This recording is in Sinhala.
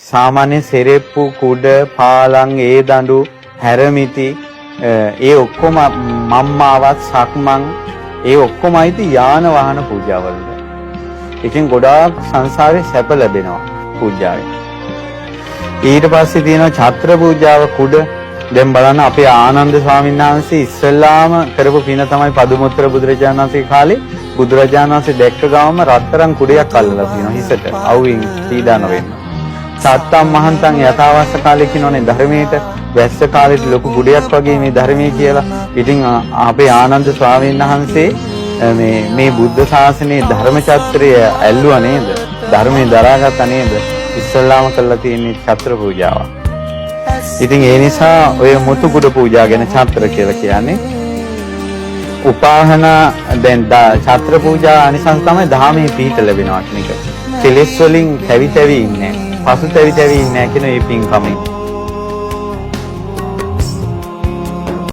සාමාන්‍ය සෙරෙප්පු කුඩ පාලං ඒ දඬු හැරමිටි ඒ ඔක්කොම මම්මාවත් සක්මන් ඒ ඔක්කොම අයිති යාන වාහන පූජාවලට. ඉතින් ගොඩාක් සංසාරේ සැප ලැබෙනවා පූජාවෙන්. ඊට පස්සේ තියෙනවා ඡත්‍ර පූජාව කුඩ. දැන් බලන්න අපේ ආනන්ද ස්වාමීන් වහන්සේ ඉස්සෙල්ලාම කරපු පින තමයි පදුමුත්තර බුදුරජාණන් වහන්සේ කාලේ බුදුරජාණන් වහන්සේ දැක්ක ගාම රත්තරන් කුඩයක් අල්ලලා තියෙනවා හිසට අවුවෙන් පීඩා නොවෙන්න. සත්තම් මහන්තන් යථාවාස කාලේ කියනෝනේ ධර්මයේට වැස්ස කාලේට ලොකු කුඩයක් වගේ මේ ධර්මයේ කියලා. ඉතින් අපේ ආනන්ද ස්වාමීන් වහන්සේ මේ බුද්ධ ශාසනයේ ධර්ම චත්‍රය ඇල්ලුවා නේද? ධර්මයේ දරාගත්තා නේද? ඉස්සල්ලාම කළා තියෙන්නේ ඡත්‍ර පූජාව. ඉතින් ඒ නිසා ඔය මුතු කුඩ පූජා ගැන ඡත්‍ර කියලා කියන්නේ. උපාහන දැන් ඡත්‍ර පූජා අනිසංස තමයි ධාමයේ පීඨ ලැබෙනවා කියන එක. කෙලෙස් වලින් තැවි තැවි ඉන්නේ. පසු තැවි තැවි ඉන්නේ කියන මේ පින්කමෙන්.